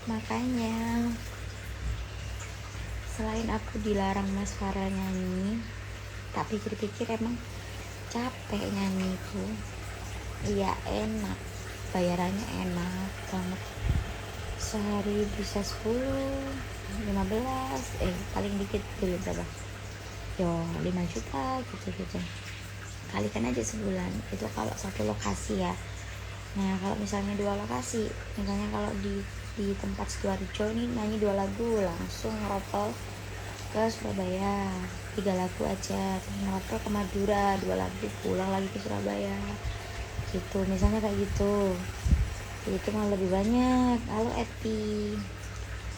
Makanya selain aku dilarang Mas Farel nyanyi, tak pikir-pikir emang capek nyanyi itu. Iya enak, bayarannya enak banget. Sehari bisa 10, 15, paling dikit dulu berapa? Yo 5 juta gitu. Kalikan aja sebulan. Itu kalau satu lokasi ya. Nah kalau misalnya 2 lokasi, misalnya kalau di tempat Sidoarjo ini nyanyi 2 lagu langsung ngeropel ke Surabaya, 3 lagu aja, terus ngeropel ke Madura 2 lagu, pulang lagi ke Surabaya gitu, misalnya kayak gitu. Itu malah lebih banyak. Kalau Eti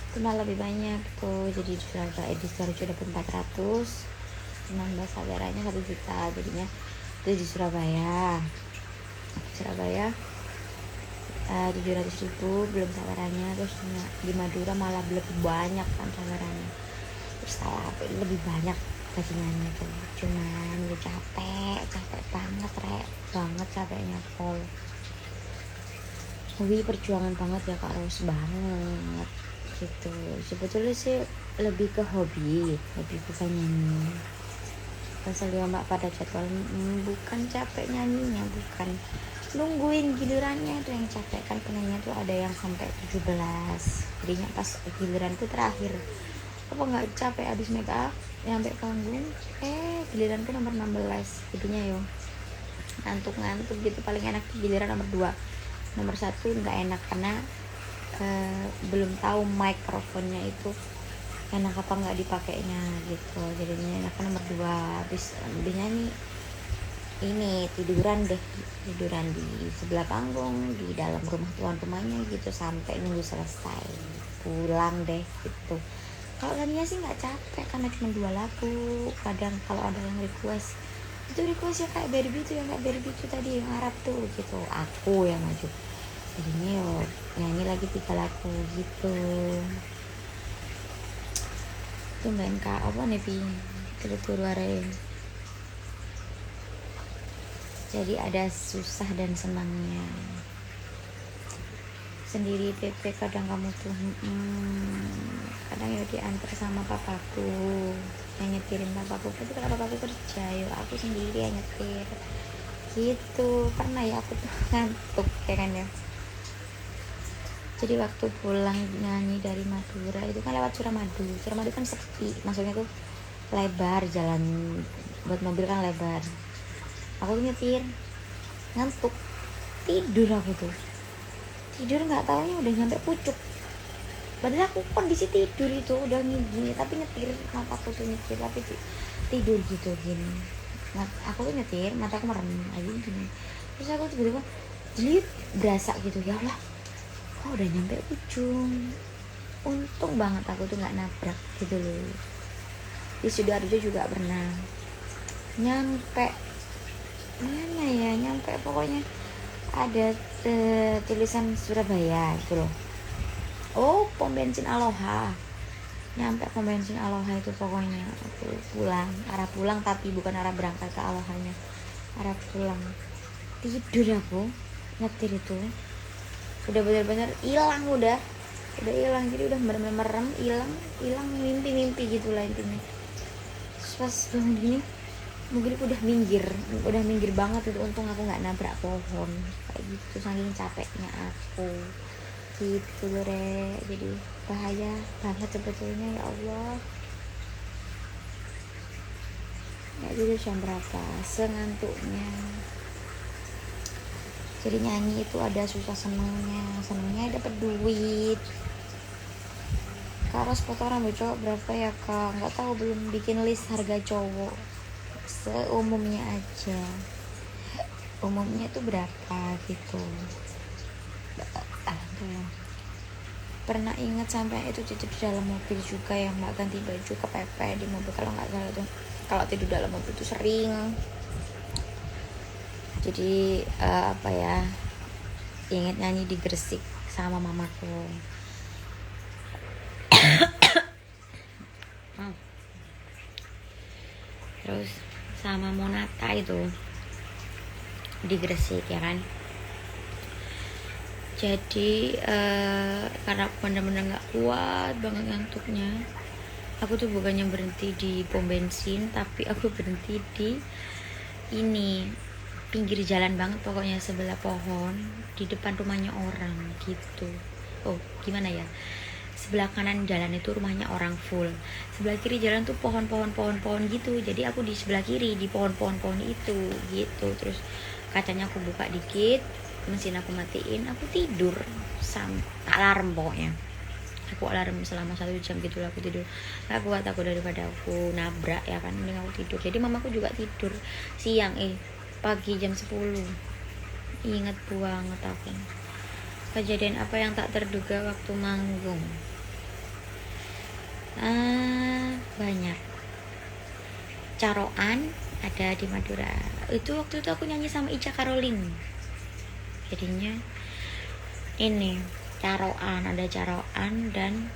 itu malah lebih banyak tuh. Jadi di Sidoarjo dapat 400, 16 sawerannya 1 juta, jadinya itu di Surabaya 700.000 belum sawerannya. Terus di Madura malah lebih banyak kan sawerannya, terus lebih banyak bajingannya tuh. Cuman gue capek banget banget capeknya Pol. Perjuangan banget ya Kak Rose, banget gitu. Sebetulnya sih lebih ke hobi bukan nyanyi. Pasal mbak pada jadwal, bukan capek nyanyinya, bukan nungguin gilirannya itu yang capek. Kan penyanyi tuh ada yang sampai 17, jadinya pas giliranku terakhir apa nggak capek abis make up nyampe panggung, giliranku nomor 16, jadinya yo ngantuk gitu. Paling enak giliran nomor 2, nomor 1 nggak enak karena belum tahu mikrofonnya itu enak apa nggak dipakainya gitu. Jadinya enakan nomor 2. Habis nyanyi ini tiduran di sebelah panggung di dalam rumah tuan rumahnya gitu sampai nunggu selesai pulang deh gitu. Kalau tadinya sih nggak capek karena cuma 2 lagu. Kadang kalau ada yang request ya kayak Barbie itu, yang kayak Barbie itu tadi yang Arab tuh gitu, aku yang maju, jadinya yo nyanyi lagi 3 lagu gitu. Tumben Kak apa nih pi turu arek. Jadi ada susah dan senangnya. Sendiri PP kadang kamu tuh kadang ya diantar sama papaku yang nyetirin papaku, tapi kalau papaku kerja yo aku sendiri yang nyetir gitu. Karena ya aku tuh ngantuk ya kan ya. Jadi waktu pulang nyanyi dari Madura itu kan lewat Suramadu kan sepi, maksudnya tuh lebar jalan buat mobil kan lebar. Aku tuh nyetir ngantuk, tidur nggak taunya udah nyampe pucuk. Padahal aku kondisi tidur itu udah gini tapi nyetir, mataku tuh nyetir tapi tidur gitu gini. Nah, aku tuh nyetir mataku merem aja gini, terus aku tiba-tiba jelit berasa gitu, ya Allah udah nyampe ujung. Untung banget aku tuh nggak nabrak gitu loh. Di Sidoarjo juga pernah nyampe mana ya, nyampe pokoknya ada tulisan Surabaya gitu loh. Pom bensin Aloha, nyampe pom bensin Aloha itu pokoknya. Aku arah pulang tapi bukan arah berangkat ke Alohanya, arah pulang. Tidur aku nyetir itu udah benar-benar hilang, udah hilang, jadi udah benar-benar merem, hilang mimpi gitulah intinya. Pas bangun gini mungkin udah minggir banget itu. Untung aku nggak nabrak pohon kayak gitu, saking capeknya aku gitu loh jadi bahaya banget sebetulnya. Ya Allah, nggak tidur jam berapa, sengantuknya. Jadi nyanyi itu ada susah senengnya dapat duit. Kak Ros foto rambut cowok berapa ya Kak? Nggak tahu, belum bikin list harga cowok. Seumumnya aja, umumnya itu berapa gitu. Pernah ingat sampai itu tidur di dalam mobil juga, yang mbak ganti baju ke PP di mobil kalau nggak salah tuh. Kalau tidur dalam mobil itu sering. Jadi ingat nyanyi di Gresik sama mamaku. Terus sama Monata itu di Gresik ya kan. Jadi karena aku bener-bener nggak kuat banget ngantuknya, aku tuh bukannya berhenti di pom bensin, tapi aku berhenti di ini pinggir jalan banget, pokoknya sebelah pohon di depan rumahnya orang gitu. Oh gimana ya, sebelah kanan jalan itu rumahnya orang full, sebelah kiri jalan tuh pohon gitu. Jadi aku di sebelah kiri di pohon itu gitu. Terus kacanya aku buka dikit, mesin aku matiin, aku tidur alarm pokoknya. Aku alarm selama 1 jam gitu lah, aku tidur. Gak kuat aku daripada aku nabrak ya kan, mending aku tidur. Jadi mamaku juga tidur siang, pagi jam 10. Ingat banget aku kejadian apa yang tak terduga waktu manggung. Banyak. Caroan ada di Madura. Itu waktu itu aku nyanyi sama Ica Caroline. Jadinya ini caroan, ada caroan, dan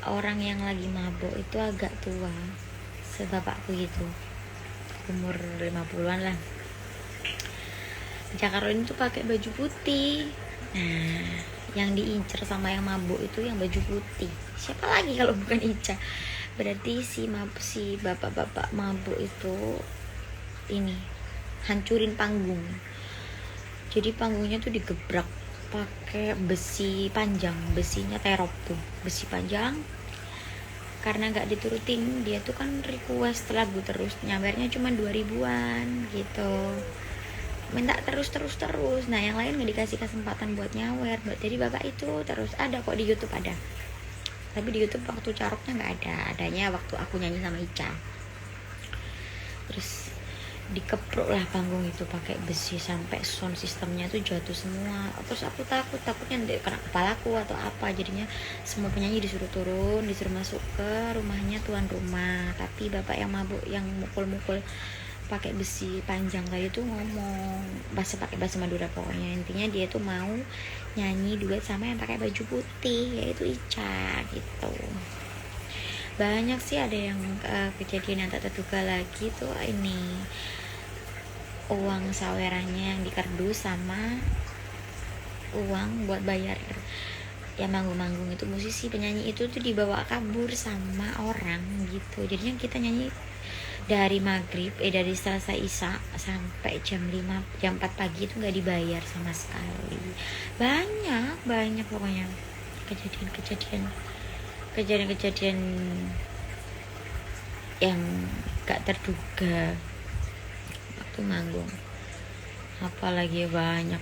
orang yang lagi mabuk itu agak tua sebapakku gitu, umur 50-an lah. Ica Caroline itu pakai baju putih. Nah, yang diincer sama yang mabuk itu yang baju putih. Siapa lagi kalau bukan Ica? Berarti si bapak-bapak mabuk itu ini hancurin panggung. Jadi panggungnya tuh digebrak pakai besi panjang, besinya terop tuh, besi panjang. Karena nggak diturutin, dia tuh kan request lagu terus, nyawernya cuma 2000-an gitu, minta terus. Nah yang lain nggak dikasih kesempatan buat nyawer. Jadi bapak itu terus ada kok di YouTube, ada, tapi di YouTube waktu caroknya nggak ada, adanya waktu aku nyanyi sama Ica. Terus dikeprok lah panggung itu pakai besi sampai sound sistemnya tuh jatuh semua. Terus aku takutnya kena kepalaku atau apa. Jadinya semua penyanyi disuruh turun, disuruh masuk ke rumahnya tuan rumah. Tapi bapak yang mabuk yang mukul pakai besi panjang tadi tuh ngomong pakai bahasa Madura, pokoknya intinya dia tuh mau nyanyi duet sama yang pakai baju putih, yaitu Ica gitu. Banyak sih, ada yang kejadian yang tak terduga lagi tuh ini, uang sawerannya yang dikardus sama uang buat bayar ya manggung-manggung itu, musisi penyanyi itu tuh dibawa kabur sama orang gitu. Jadinya kita nyanyi dari maghrib dari Selasa Isya sampai jam 4 pagi itu nggak dibayar sama sekali. Banyak pokoknya kejadian yang gak terduga waktu manggung. Apalagi banyak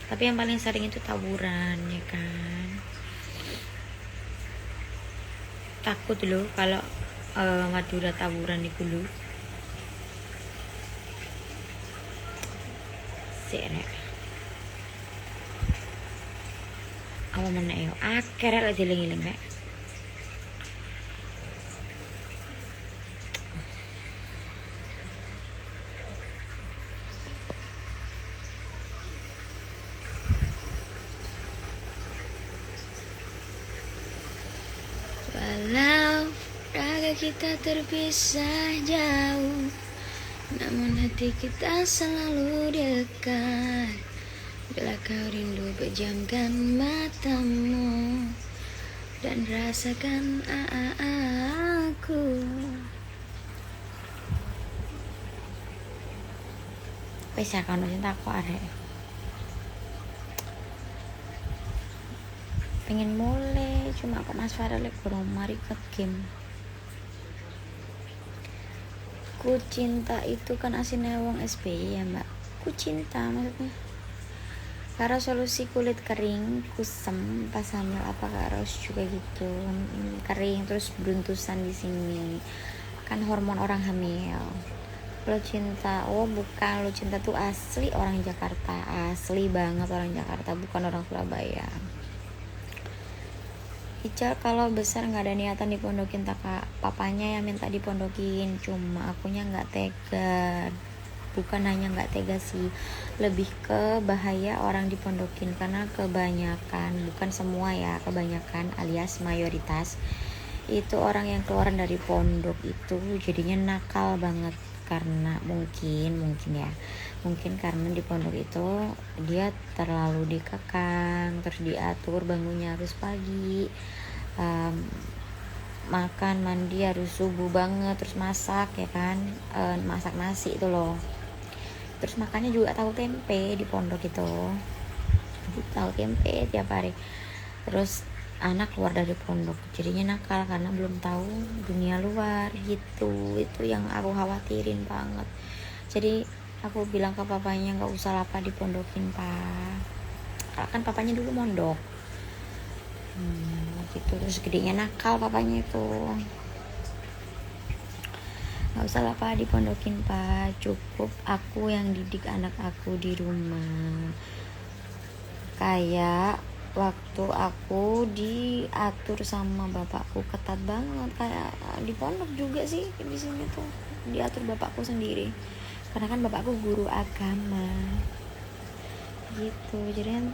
tapi yang paling sering itu tawuran ya kan. Takut loh kalau Madura tawuran itu loh. Sirek apa mana yo akhirnya lagi diling-iling rek. Walau raga kita terpisah jauh, namun hati kita selalu dekat. Bila kau rindu, pejamkan matamu dan rasakan aku. Wes ya kan cinta aku arek. Pengen mulai, cuma kok Mas Farel kurang mari ke game. Ku cinta itu kan asinnya wong SBY ya mbak. Ku cinta maksudnya karena solusi kulit kering, kusam pas hamil, apakah harus juga gitu? Kering terus beruntusan di sini, kan hormon orang hamil. Lo cinta, oh bukan, lo cinta tuh asli orang Jakarta, asli banget orang Jakarta, bukan orang Surabaya. Ica kalau besar nggak ada niatan dipondokin, papanya yang minta dipondokin, cuma akunya nggak tega. Bukan hanya nggak tega sih, lebih ke bahaya orang dipondokin karena kebanyakan, bukan semua ya, kebanyakan alias mayoritas itu orang yang keluaran dari pondok itu jadinya nakal banget karena mungkin ya Mungkin karena di pondok itu dia terlalu dikekang, terus diatur bangunnya harus pagi, makan mandi harus subuh banget, terus masak ya kan, masak nasi itu loh. Terus makannya juga tahu tempe di pondok itu, tahu tempe tiap hari. Terus anak keluar dari pondok jadinya nakal karena belum tahu dunia luar gitu. Itu yang aku khawatirin banget. Jadi aku bilang ke papanya nggak usah lah Pak dipondokin Pak, kan papanya dulu mondok gitu. Terus gedenya nakal papanya itu, nggak usah lah Pak dipondokin Pak, cukup aku yang didik anak aku di rumah. Kayak waktu aku diatur sama bapakku ketat banget, kayak di pondok juga sih di sini tuh diatur bapakku sendiri karena kan bapakku guru agama gitu, jadi kan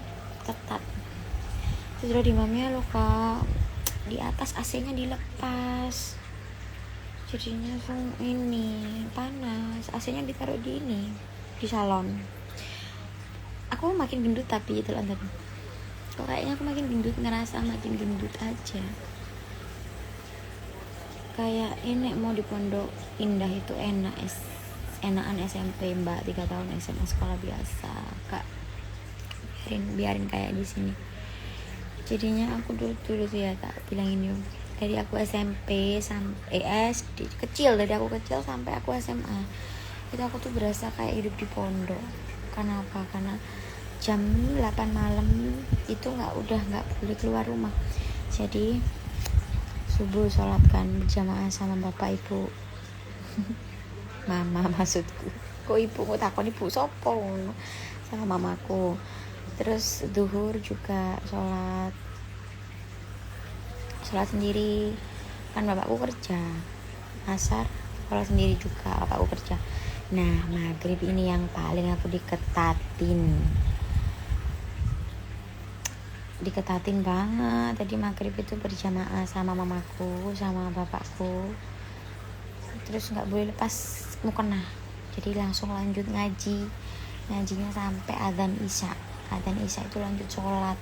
ketat. Terus udah dimamnya loh Kak, di atas AC-nya dilepas, jadinya langsung ini panas. AC-nya ditaruh di ini di salon. Aku makin gendut tapi itu loh, kok kayaknya aku makin gendut, ngerasa makin gendut aja. Kayak ini mau di Pondok Indah itu enakan SMP Mbak, 3 tahun SMA sekolah biasa Kak, biarin kayak di sini. Jadinya aku dulu tuh ya tak bilangin yuk, dari aku SMP sampai SD kecil, dari aku kecil sampai aku SMA itu aku tuh berasa kayak hidup di pondok. Kenapa? Karena jam 8 malam itu nggak boleh keluar rumah. Jadi subuh sholat kan berjamaah sama bapak ibu mama maksudku, kok ibuku takon ibu sopo, sama mamaku. Terus duhur juga sholat sendiri kan, bapakku kerja. Asar sholat sendiri juga, bapakku kerja. Nah maghrib ini yang paling aku diketatin banget. Tadi maghrib itu berjamaah sama mamaku sama bapakku, terus nggak boleh lepas mukena, jadi langsung lanjut ngajinya sampai adzan isya itu lanjut sholat.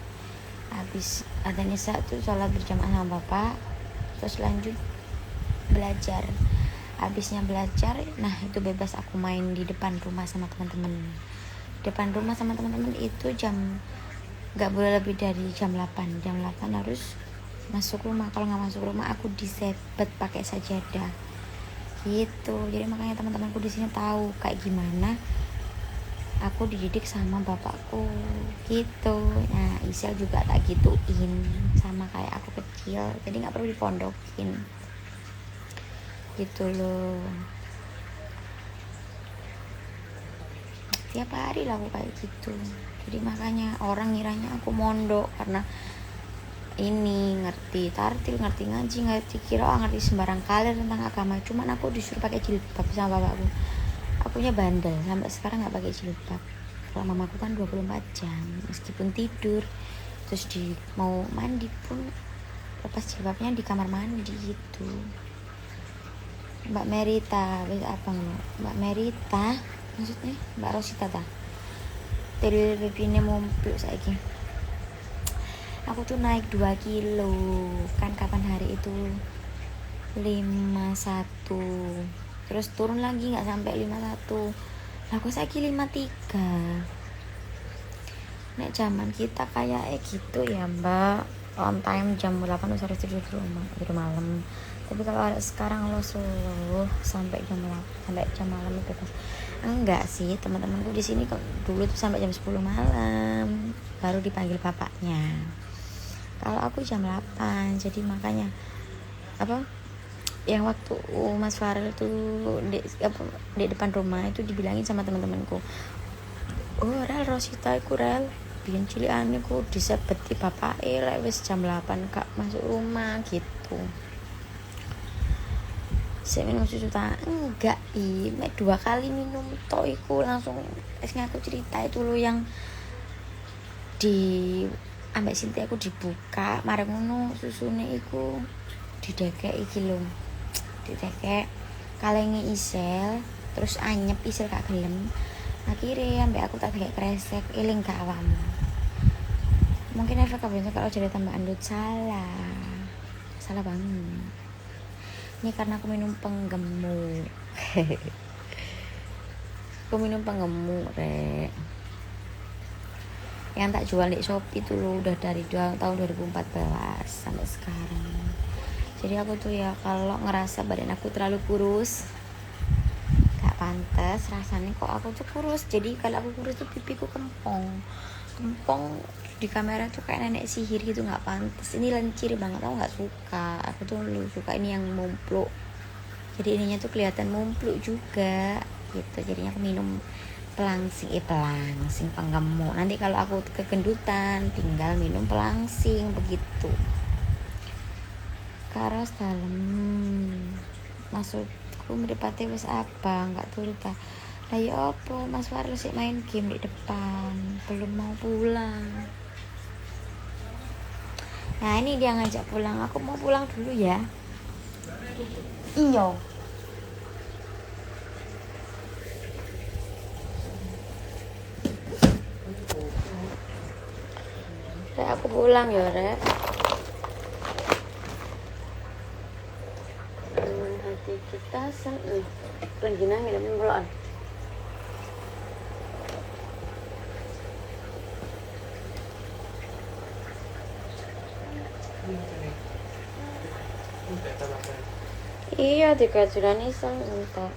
Habis adzan isya itu sholat berjamaah sama bapak, terus lanjut belajar. Habisnya belajar, nah itu bebas aku main di depan rumah sama teman-teman. Itu jam nggak boleh lebih dari jam 8 harus masuk rumah. Kalau nggak masuk rumah aku disebet pakai sajadah gitu. Jadi makanya teman-temanku di sini tahu kayak gimana aku dididik sama bapakku gitu. Nah Isya juga tak gituin, sama kayak aku kecil, jadi nggak perlu dipondokin gitu loh. Tiap hari lah aku kayak gitu. Jadi makanya orang ngiranya aku mondok karena ini ngerti tartil, ngerti ngaji, ngerti qiraah, ngerti sembarang kali tentang agama. Cuman aku disuruh pakai jilbab sama bapakku. Akunya bandel, sampai sekarang nggak pakai jilbab. Kalau mamaku kan 24 jam, meskipun tidur terus mau mandi pun lepas jilbabnya di kamar mandi gitu. Mbak Merita, Mbak Merita maksudnya Mbak Rosita ta. Televisinya mumpuk saiki. Aku tuh naik 2 kilo kan kapan hari itu 51, terus turun lagi nggak sampai 51. Lah kok saiki 53. Nek zaman kita kayak gitu ya Mbak, on time jam 8 harus tidur di rumah malam. Tapi kalau ada sekarang lo slow sampai jam malam itu pas. Enggak sih, teman-temanku di sini dulu tuh sampai jam 10 malam baru dipanggil bapaknya. Kalau aku jam 8, jadi makanya yang waktu Mas Farel tuh di depan rumah itu dibilangin sama teman-temanku, oh Rel Rosita iku Rel biyen cilikane ku disebeti bapake lek wis jam 8 gak masuk rumah gitu. Saya minum susu tak enggak mek 2 kali minum tok iku langsung aku cerita itu lo yang di ambek Sinti aku dibuka mareng ngono susune iku didekek iki lho, didekek kalenge isel terus anyep isel gak gelem akhirnya ambek aku tak kayak kresek eling gak awamu. Mungkin efek kabeh kalau jadi tambah andut salah banget. Ini karena aku minum penggemuk. Aku minum penggemuk rek, yang tak jual di Shopee itu loh, udah dari tahun 2014 sampai sekarang. Jadi aku tuh ya kalau ngerasa badan aku terlalu kurus, gak pantas rasanya kok aku tuh kurus. Jadi kalau aku kurus tuh pipiku kempong di kamera tuh kayak nenek sihir gitu, nggak pantas. Ini lencir banget, aku nggak suka. Aku tuh lu suka ini yang mumpluk, jadi ininya tuh kelihatan mumpluk juga gitu. Jadinya aku minum pelangsing penggemuk. Nanti kalau aku kegendutan tinggal minum pelangsing begitu. Karos dalam maksudku mendapati wis apa nggak turut ta. Ayo apa Mas Warlo sih main game di depan, belum mau pulang. Nah ini dia ngajak pulang, aku mau pulang dulu ya. Iyo. Aku pulang ya Rek. Hati kita seneng. Rengginang ya tapi belum. Iya, dikajuran iseng entar.